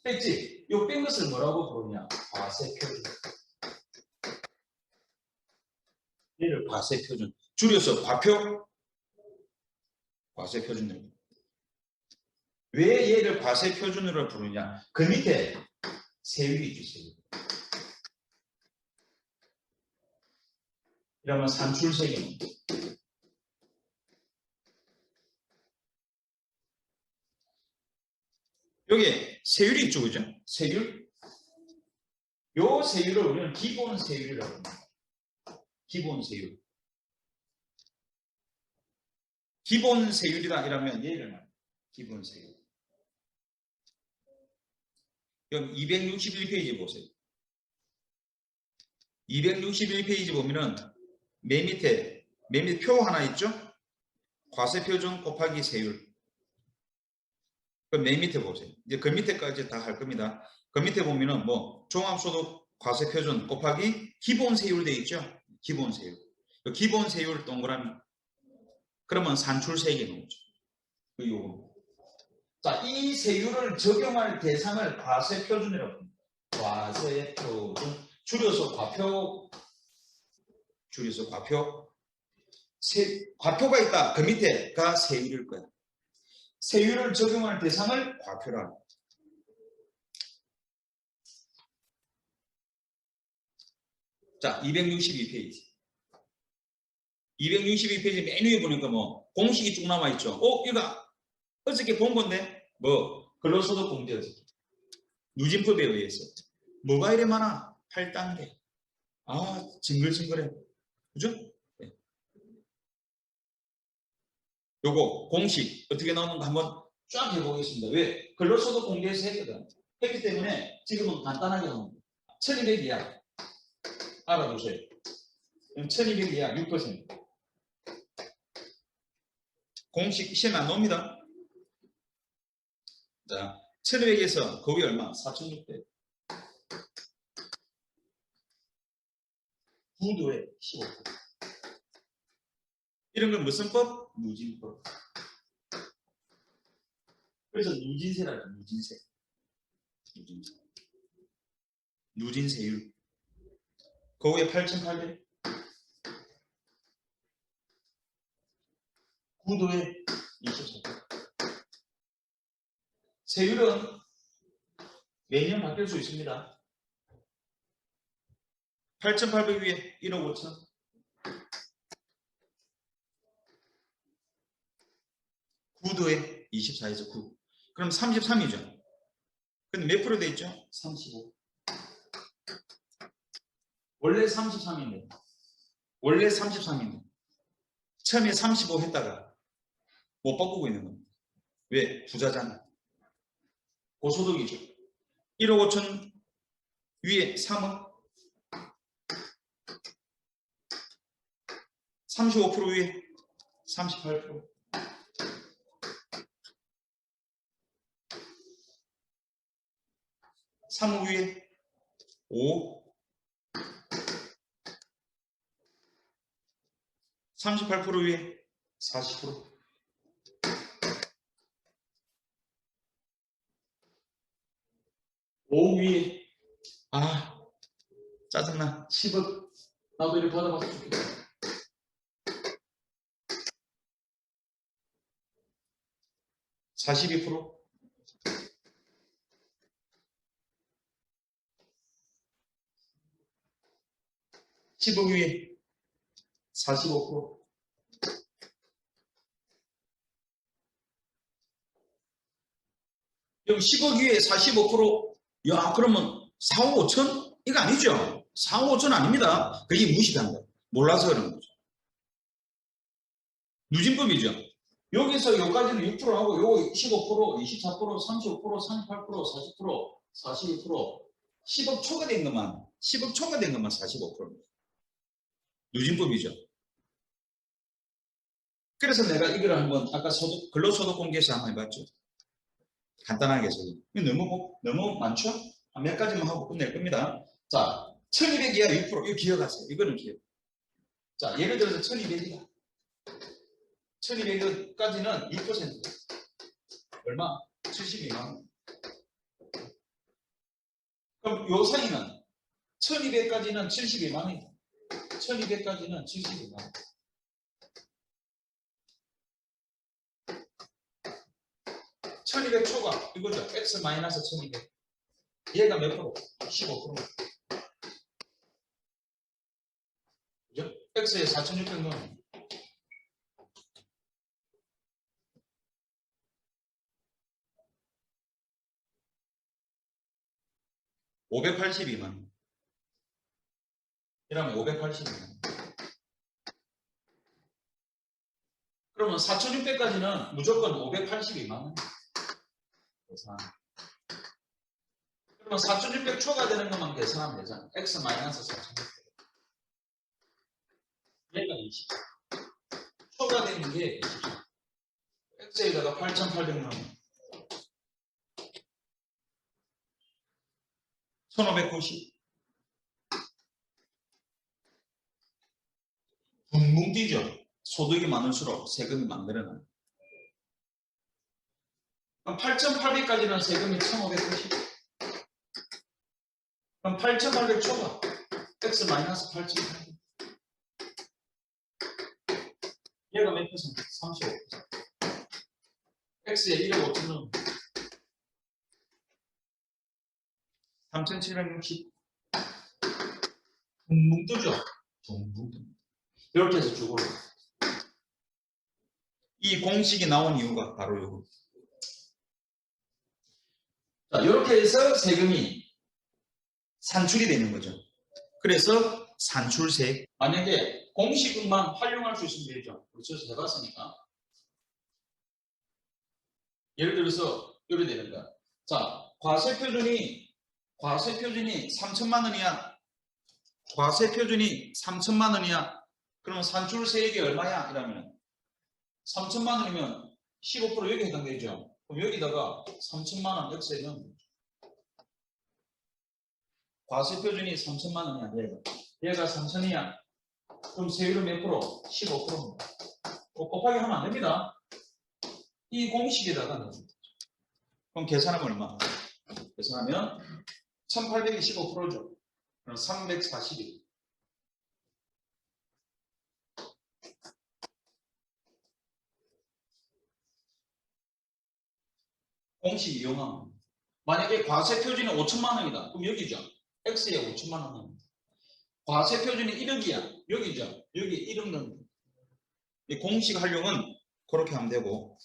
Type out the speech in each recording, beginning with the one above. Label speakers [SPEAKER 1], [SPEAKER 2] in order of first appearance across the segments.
[SPEAKER 1] 뺐지? 요 뺀 것을 뭐라고 부르냐? 과세표준. 얘를 과세표준. 줄여서 과표? 과세표준으로. 왜 얘를 과세표준으로 부르냐? 그 밑에 세율이 있죠, 세율. 이러면 산출세계는 여기 세율이 있죠, 그죠? 세율. 요 세율을 우리는 기본 세율이라고 합니다. 기본 세율. 기본 세율이다 이러면 얘를 말해요. 기본 세율. 그럼 261페이지 보세요. 261페이지 보면은 맨 밑에 표 하나 있죠? 과세표준 곱하기 세율. 그 맨 밑에 보세요. 이제 그 밑에까지 다 할 겁니다. 그 밑에 보면은 뭐 종합소득 과세표준 곱하기 기본 세율 돼 있죠? 기본 세율. 그 기본 세율 동그라미. 그러면 산출세액이 나오죠. 그 요금. 자, 이 세율을 적용할 대상을 과세표준이라고 합니다. 과세표준. 줄여서 과표. 줄여서 과표. 과표가 있다. 그 밑에가 세율일 거야. 세율을 적용할 대상을 과표라 합니다. 자, 262페이지. 262페이지 맨 위에 보니까 뭐 공식이 쭉 남아있죠. 이거 어저께 본 건데 뭐 근로소득 공제 어저께 누진법에 의해서 뭐가 이래 많아? 8단계. 징글징글해. 그죠? 네. 요거 공식 어떻게 나오는가 한번 쫙 해보겠습니다. 왜? 근로소득 공제에서 했거든. 했기 때문에 지금은 간단하게 나옵니다. 1200이야. 알아두세요. 1200이야 6%. 공식 시험 안 나옵니다. 자, 1200에서 거기 얼마? 4600. 9도에 15%. 이런 건 무슨 법? 누진법. 그래서 누진세라고 누진세. 누진세. 누진세율. 거기에 8,800. 9도에 24%. 세율은 매년 바뀔 수 있습니다. 8,800 위에 1억 5천. 9도에 24에서 9. 그럼 33이죠. 근데 몇 프로 돼 있죠? 35. 원래 33인데. 원래 33인데. 처음에 35 했다가 못 바꾸고 있는 겁니다. 왜? 부자잖아. 고소득이죠. 1억 5천 위에 3억. 35% 위에 38%. 3억 위에 5. 38% 위에 40%. 5 위에 짜증나. 10억. 나도 이렇게 받아봤으면 좋겠다. 42%. (10억) 위에 45%. 그럼 10억 위에 45%. 야, 그러면 4억 5천? 이거 아니죠? 4억 5천 아닙니다. 그게 무식한 거예요. 몰라서 그런 거죠. 누진법이죠. 여기서 여기까지는 6%하고 요거 15%, 24%, 35%, 38%, 40%, 42%. 10억 초과 된 것만 10억 초과 된 것만 45%입니다. 누진법이죠. 그래서 내가 이걸 한번 아까 근로소득 공개에서 한번 해봤죠. 간단하게 해서. 너무 많죠? 몇 가지만 하고 끝낼 겁니다. 자, 1200 이하 6%. 이거 기억하세요. 이거는 기억. 자, 예를 들어서 1200이다. 1200까지는 2%. 얼마? 72만 원. 그럼 요 사이는 1200까지는 72만 원이다. 1200까지는 72만 원. 1200 초과 이거죠. x 마이너스 1200. 얘가 몇 프로? 15%. 그죠? x에 4600 넣으면 582만 원. 이러면 582만 원. 그러면 4600까지는 무조건 582만 원. 계산. 그러면 4600 초과되는 것만 계산하면 되잖아. x 마이너스 4600. 얘가 20. 초과되는 게 20. x에다가 8800 넣으면 1590. 붕붕 뛰죠. 소득이 많을수록 세금이 만들어나요. 그럼 8,800까지는 세금이 1,590. 그럼 8,800 초과. x 마이너스 8,800. 얘가 몇 퍼센트? 35%. x에 1억 5천 넣으면 3,760. 붕붕 뜨죠? 붕붕 뜹니다. 이렇게 해서 주고를. 이 공식이 나온 이유가 바로 이거. 자, 이렇게 해서 세금이 산출이 되는 거죠. 그래서 산출세. 만약에 공식만 활용할 수 있으면 되죠. 그래서 해봤으니까. 예를 들어서 이렇게 되는 거야. 자, 과세표준이 3천만 원이야. 과세표준이 3천만 원이야. 그러면 산출세액이 얼마야? 이러면 3천만 원이면 15% 여기 해당되죠. 그럼 여기다가 3천만 원 엑셀은 과세표준이 3천만 원이야. 얘가 3천이야. 그럼 세율은 몇 프로? 15%입니다. 곱하기 하면 안 됩니다. 이 공식에다가 넣어줍니다. 그럼 계산하면 얼마? 계산하면 1800이 15%죠. 그럼 341. 공식 이용하면 만약에 과세표준이 5천만 원이다. 그럼 여기죠. X에 5천만 원 넣습니다. 과세표준이 1억이야. 여기죠. 여기 1억 넣습니다. 이 공식 활용은 그렇게 하면 되고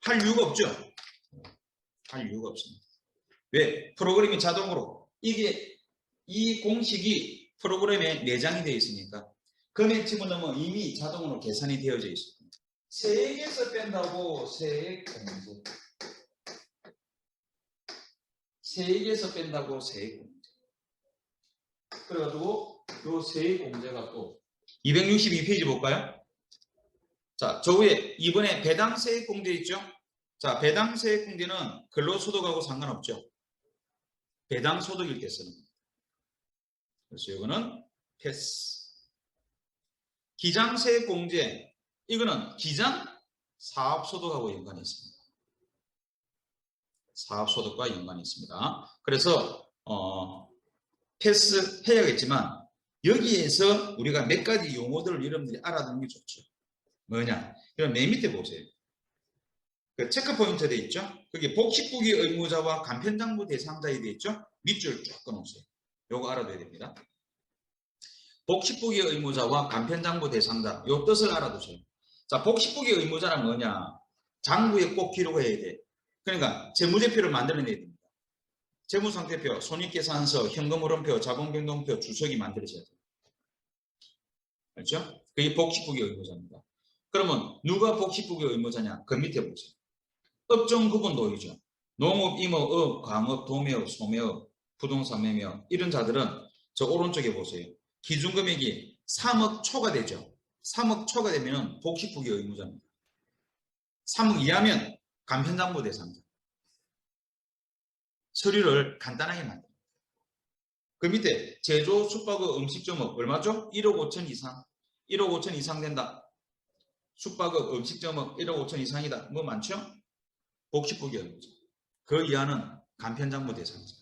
[SPEAKER 1] 할 이유가 없죠. 할 이유가 없습니다. 왜? 프로그램이 자동으로 이 공식이 프로그램에 내장이 되어 있으니까 금액 집어넣으면 이미 자동으로 계산이 되어져 있습니다. 세액에서 뺀다고 세액 공제. 세액에서 뺀다고 세액 공제. 그래가지고 요 세액 공제가 또 262페이지 볼까요? 자, 저 위에 이번에 배당 세액 공제 있죠? 자, 배당 세액 공제는 근로소득하고 상관없죠. 배당 소득일 때 쓰는 겁니다. 그래서 이거는 패스. 기장 세액 공제, 이거는 기장 사업소득하고 연관이 있습니다. 사업소득과 연관이 있습니다. 그래서 패스 해야겠지만 여기에서 우리가 몇 가지 용어들을 여러분들이 알아두는 게 좋죠. 뭐냐? 그럼 맨 밑에 보세요. 그 체크 포인트 돼 있죠? 거기 복식부기 의무자와 간편장부 대상자에 돼 있죠? 밑줄 쭉 끊으세요. 요거 알아둬야 됩니다. 복식부기 의무자와 간편장부 대상자, 요 뜻을 알아두세요. 자, 복식부기 의무자는 뭐냐? 장부에 꼭 기록해야 돼. 그러니까 재무제표를 만들어내야 됩니다. 재무상태표, 손익계산서, 현금흐름표, 자본변동표, 주석이 만들어져야 돼요. 그렇죠? 그게 복식부기 의무자입니다. 그러면 누가 복식부기 의무자냐? 그 밑에 보세요. 업종 구분 도의죠. 농업, 임업, 업, 광업, 도매업, 소매업, 부동산 매매업 이런 자들은 저 오른쪽에 보세요. 기준금액이 3억 초과되죠. 3억 초과되면 복식부기 의무자입니다. 3억 이하면 간편장부 대상자. 서류를 간단하게 만듭니다. 그 밑에 제조, 숙박업, 음식점업 얼마죠? 1억 5천 이상. 1억 5천 이상 된다. 숙박업, 음식점업 1억 5천 이상이다. 뭐 많죠? 복식부기 의무자. 그 이하는 간편장부 대상자.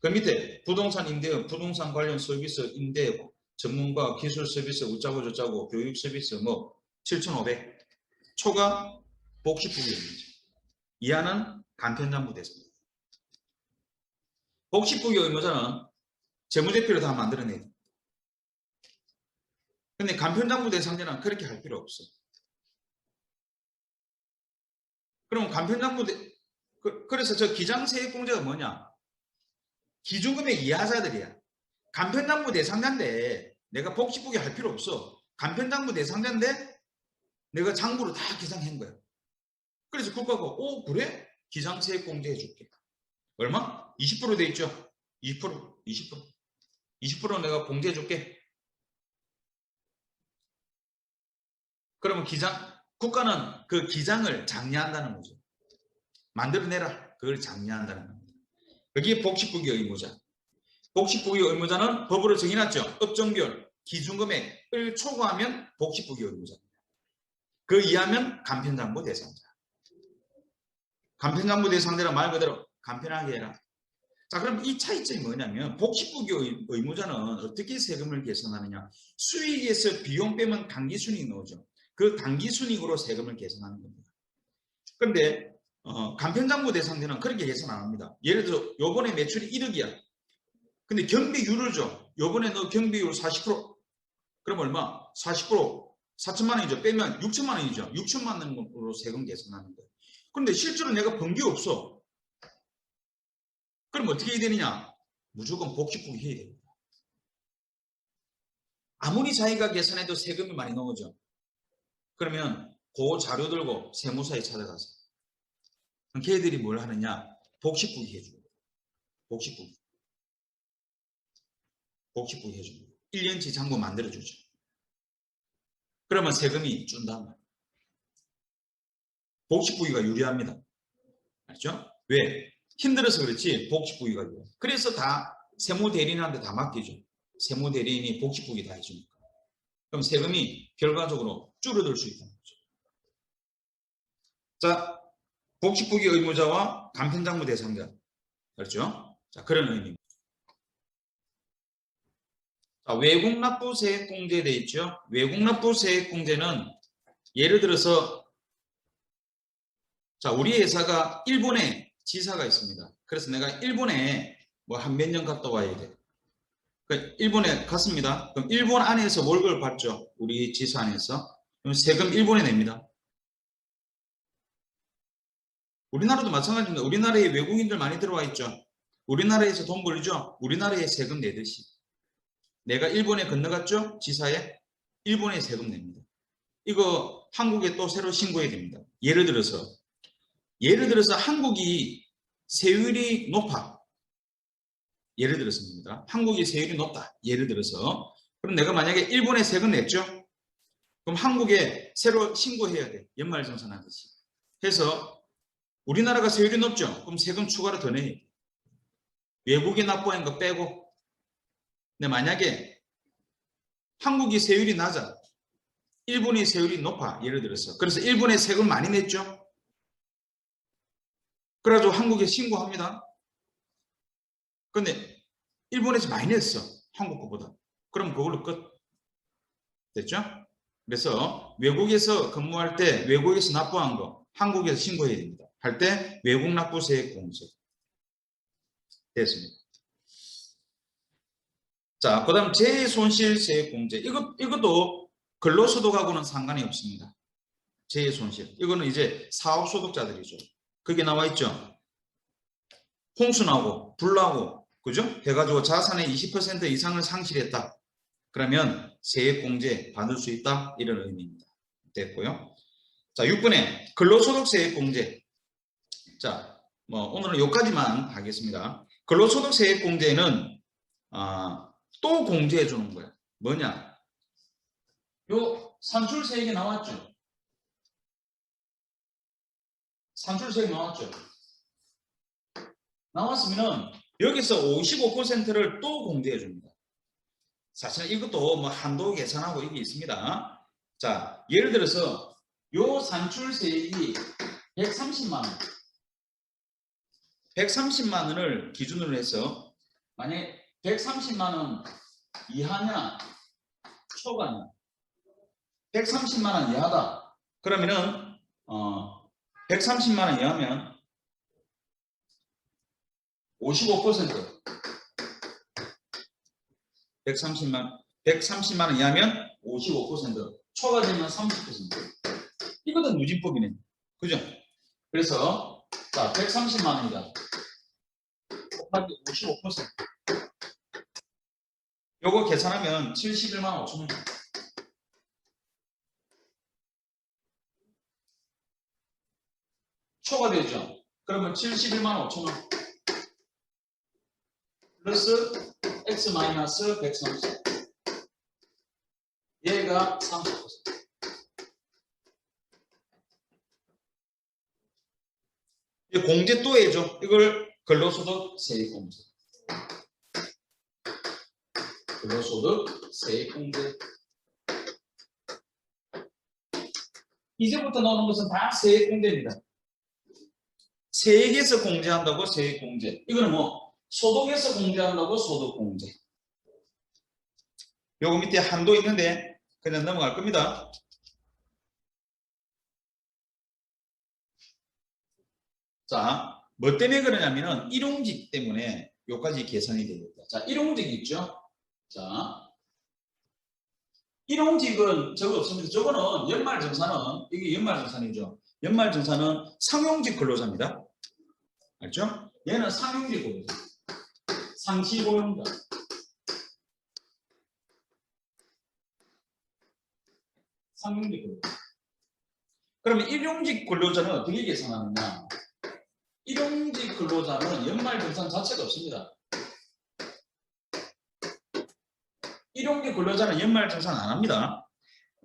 [SPEAKER 1] 그 밑에 부동산 임대업, 부동산 관련 서비스 임대업, 전문가, 기술 서비스, 어쩌고 저쩌고, 교육 서비스 뭐 7,500. 초가 복식부기입니다. 이하는 간편장부 대상자. 복식부기 의무자는 재무제표를 다 만들어내야 돼. 근데 간편장부 대상자는 그렇게 할 필요 없어. 그럼 간편장부 그래서 저 기장세액공제가 뭐냐? 기준금액 이하자들이야. 간편장부 대상자인데 내가 복식부기 할 필요 없어. 간편장부 대상자인데 내가 장부를 다 기장한 거야. 그래서 국가가 그래? 기장세액공제 해줄게. 얼마? 20% 돼 있죠? 20% 내가 공제해줄게. 그러면 국가는 그 기장을 장려한다는 거죠. 만들어내라. 그걸 장려한다는 겁니다. 여기에 복식부기 의무자. 복식부기 의무자는 법으로 정해놨죠. 업종별 기준금액을 초과하면 복식부기 의무자입니다. 그 이하면 간편장부 대상자. 간편장부 대상자는 말 그대로 간편하게 해라. 자, 그럼 이 차이점이 뭐냐면 복식부기 의무자는 어떻게 세금을 계산하느냐. 수익에서 비용 빼면 당기순이익 나오죠. 그 당기순이익으로 세금을 계산하는 겁니다. 그런데 간편장부 대상자는 그렇게 계산 안 합니다. 예를 들어 요번에 매출이 1억이야. 근데 경비율을 줘. 요번에 너 경비율 40%. 그럼 얼마? 40%. 4천만 원이죠. 빼면 6천만 원이죠. 6천만 원으로 세금 계산하는 거예요. 그런데 실제로 내가 번 게 없어. 그럼 어떻게 해야 되느냐? 무조건 복식부기 해야 됩니다. 아무리 자기가 계산해도 세금이 많이 나오죠. 그러면 그 자료 들고 세무사에 찾아가서 그럼 걔들이 뭘 하느냐? 복식부기 해줍니다. 복식부기 해줍니다. 1년치 장부 만들어주죠. 그러면 세금이 준다 말이에요. 복식부기가 유리합니다. 알죠? 왜? 힘들어서 그렇지 복식부기가 유리해요. 그래서 다 세무대리인한테 다 맡기죠. 세무대리인이 복식부기 다 해주니까. 그럼 세금이 결과적으로 줄어들 수 있다는 거죠. 자, 복식부기 의무자와 간편장부 대상자. 그렇죠? 자, 그런 의미입니다. 자, 외국납부세액공제 돼 있죠. 외국납부세액공제는 예를 들어서 자, 우리 회사가 일본에 지사가 있습니다. 그래서 내가 일본에 뭐 한 몇 년 갔다 와야 돼. 일본에 갔습니다. 그럼 일본 안에서 월급을 받죠. 우리 지사 안에서. 그럼 세금 일본에 냅니다. 우리나라도 마찬가지입니다. 우리나라에 외국인들 많이 들어와 있죠. 우리나라에서 돈 벌죠. 우리나라에 세금 내듯이. 내가 일본에 건너갔죠. 지사에. 일본에 세금 냅니다. 이거 한국에 또 새로 신고해야 됩니다. 예를 들어서 한국이 세율이 높아. 예를 들었습니다. 한국이 세율이 높다. 예를 들어서. 그럼 내가 만약에 일본에 세금 냈죠. 그럼 한국에 새로 신고해야 돼. 연말정산하듯이. 해서 우리나라가 세율이 높죠. 그럼 세금 추가로 더 내야 돼. 외국에 납부한 거 빼고. 근데 만약에 한국이 세율이 낮아. 일본이 세율이 높아. 예를 들어서. 그래서 일본에 세금 많이 냈죠. 그래가지고 한국에 신고합니다. 근데 일본에서 많이 냈어. 한국 거보다. 그럼 그걸로 끝. 됐죠? 그래서 외국에서 근무할 때 외국에서 납부한 거 한국에서 신고해야 됩니다. 할 때 외국 납부세액 공제. 됐습니다. 자, 그 다음 재해손실세액 공제. 이것도 근로소득하고는 상관이 없습니다. 재해손실. 이거는 이제 사업소득자들이죠. 그게 나와 있죠. 홍수나고 불나고 그죠? 해가지고 자산의 20% 이상을 상실했다. 그러면 세액공제 받을 수 있다. 이런 의미입니다. 됐고요. 자, 6번에 근로소득세액공제. 자, 뭐 오늘은 여기까지만 하겠습니다. 근로소득세액공제는 또 공제해 주는 거야. 뭐냐? 요 산출세액이 나왔죠. 산출세액 나왔죠. 나왔으면은 여기서 55%를 또 공제해 줍니다. 사실 이것도 뭐 한도 계산하고 이게 있습니다. 자, 예를 들어서 요 산출세액이 130만 원. 130만 원을 기준으로 해서
[SPEAKER 2] 만약에 130만 원 이하냐 초과냐? 130만 원 이하다.
[SPEAKER 1] 그러면은 130만 원 이하면
[SPEAKER 2] 55%.
[SPEAKER 1] 130만 원 이하면
[SPEAKER 2] 55%. 초과되면 30%.
[SPEAKER 1] 이것도 누진법이네. 그죠?
[SPEAKER 2] 그래서 자 130만 원이다. 곱하기 55%.
[SPEAKER 1] 요거 계산하면
[SPEAKER 2] 71만 5천 원. 초과되죠. 그러면 71만 5천 원. 플러스 x 마이너스 130. 얘가 30%.
[SPEAKER 1] 공제 또 해줘. 이걸 근로소득
[SPEAKER 2] 세액공제. 근로소득 세액공제. 이제부터 나오는 것은 다 세액공제입니다.
[SPEAKER 1] 세액에서 공제한다고 세액공제.
[SPEAKER 2] 이거는 뭐 소득에서 공제한다고 소득공제.
[SPEAKER 1] 요거 밑에 한도 있는데 그냥 넘어갈 겁니다. 자, 뭐 때문에 그러냐면은 일용직 때문에 요까지 계산이 되겠다.
[SPEAKER 2] 자, 일용직 있죠? 자, 일용직은 저거 없습니다. 저거는 연말정산은 이게 연말정산이죠.
[SPEAKER 1] 연말정산은 상용직 근로자입니다. 알죠?
[SPEAKER 2] 얘는 상용직 근로자. 상시고용자. 상용직 근로자.
[SPEAKER 1] 그러면 일용직 근로자는
[SPEAKER 2] 어떻게 계산하느냐? 일용직 근로자는 연말정산 자체가 없습니다.
[SPEAKER 1] 일용직 근로자는 연말정산 안 합니다.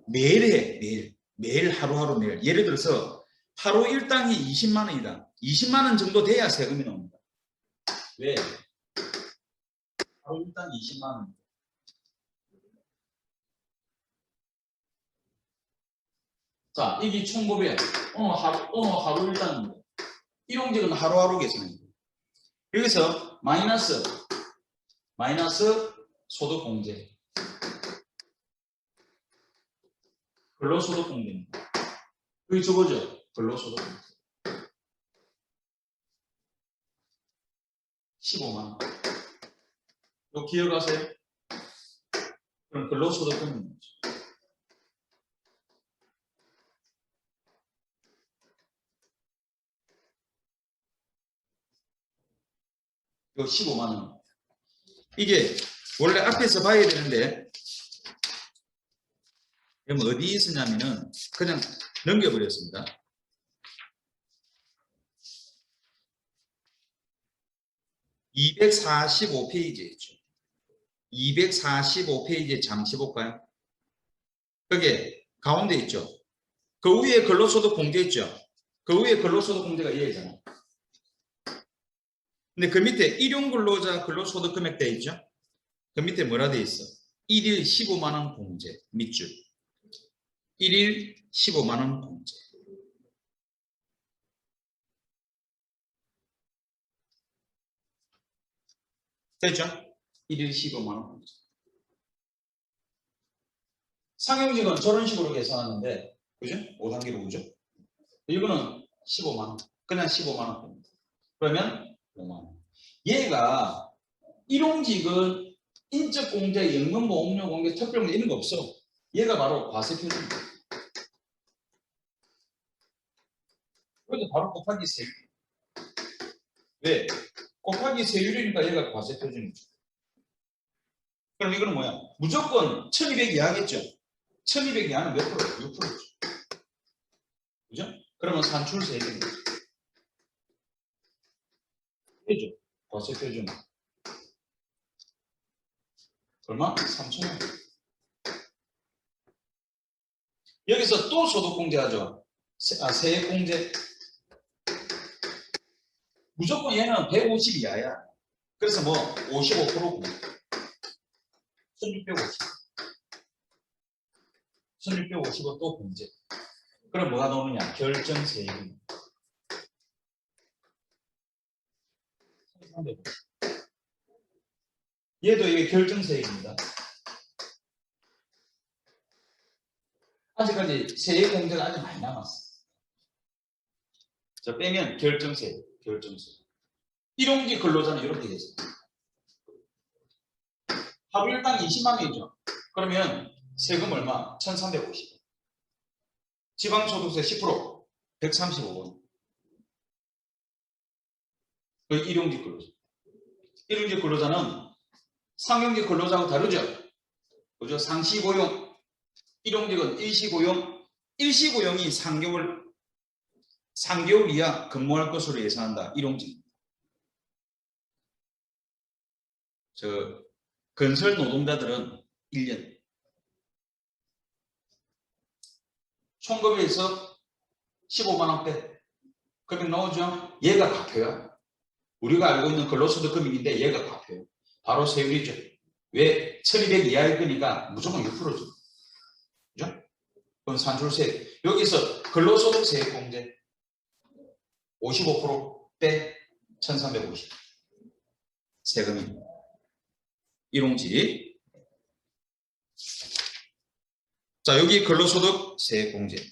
[SPEAKER 1] 매일 해. 매일 하루하루 매일. 예를 들어서 하루 일당이 20만 원이다. 20만 원 정도 돼야 세금이 나옵니다.
[SPEAKER 2] 왜? 하루 일당 20만 원. 자, 이게 총급이야. 오늘 하루 일당입니다. 일용직은
[SPEAKER 1] 하루하루 계산입니다. 여기서
[SPEAKER 2] 마이너스 소득공제. 근로소득공제입니다. 여기 저거죠? 근로소득공제. 15만 원. 이거 기억하세요? 그럼 근로소득금입니다. 이거 15만 원.
[SPEAKER 1] 이게 원래 앞에서 봐야 되는데 그럼 어디 있었냐면은 그냥 넘겨버렸습니다. 245페이지에 있죠. 245페이지에 잠시 볼까요? 거기에 가운데 있죠. 그 위에 근로소득 공제 있죠. 그 위에 근로소득 공제가 얘잖아요. 근데 그 밑에 일용근로자 근로소득 금액 돼 있죠. 그 밑에 뭐라 돼 있어? 1일 15만 원 공제 밑줄. 1일 15만 원 공제. 됐죠?
[SPEAKER 2] 1일 15만 원 공제. 상용직은 저런 식으로 계산하는데, 그죠? 5단계로 그죠? 이거는 15만 원. 그냥 15만 원입니다. 그러면 5만 원. 얘가 일용직은 인적공제, 연금보험료 공제, 특별공제 이런 거 없어. 얘가 바로 과세표준입니다. 그래도 바로 곱하기 세율. 왜? 곱하기 세율이니까 얘가 과세표준이죠. 그럼 이거는 뭐야? 무조건 1200 이하겠죠? 1200 이하는 몇 프로예요? 6%죠. 그죠? 그러면 산출세율이 되죠. 과세표준. 얼마? 3,000원. 여기서 또 소득공제 하죠. 세액공제. 무조건 얘는 150 이하야. 그래서 뭐 55%고 1650. 1650은 또 공제. 그럼 뭐가 나오느냐? 결정세액입니다. 1350. 얘도 이게 결정세액입니다. 아직까지 세액 공제가 아직 많이 남았어. 자, 빼면 결정세액. 일용직 근로자는 이렇게 되죠. 하루일당 20만 원이죠. 그러면 세금 얼마? 1,350원. 지방소득세 10% 135원. 그 일용직 근로자. 일용직 근로자는 상용직 근로자하고 다르죠. 그죠? 상시고용. 일용직은 일시고용. 일시고용이 3개월 이하 근무할 것으로 예상한다. 일용직. 저 건설 노동자들은 1년. 총급에서 15만 원 빼. 금액 나오죠? 얘가 과표야. 우리가 알고 있는 근로소득 금액인데 얘가 과표야. 바로 세율이죠. 왜? 1200 이하일 거니까 무조건 6%죠. 그죠? 그럼 산출세. 여기서 근로소득 세액 공제 55% 빼 1350. 세금이. 일용직. 자, 여기 근로소득 세액 공제.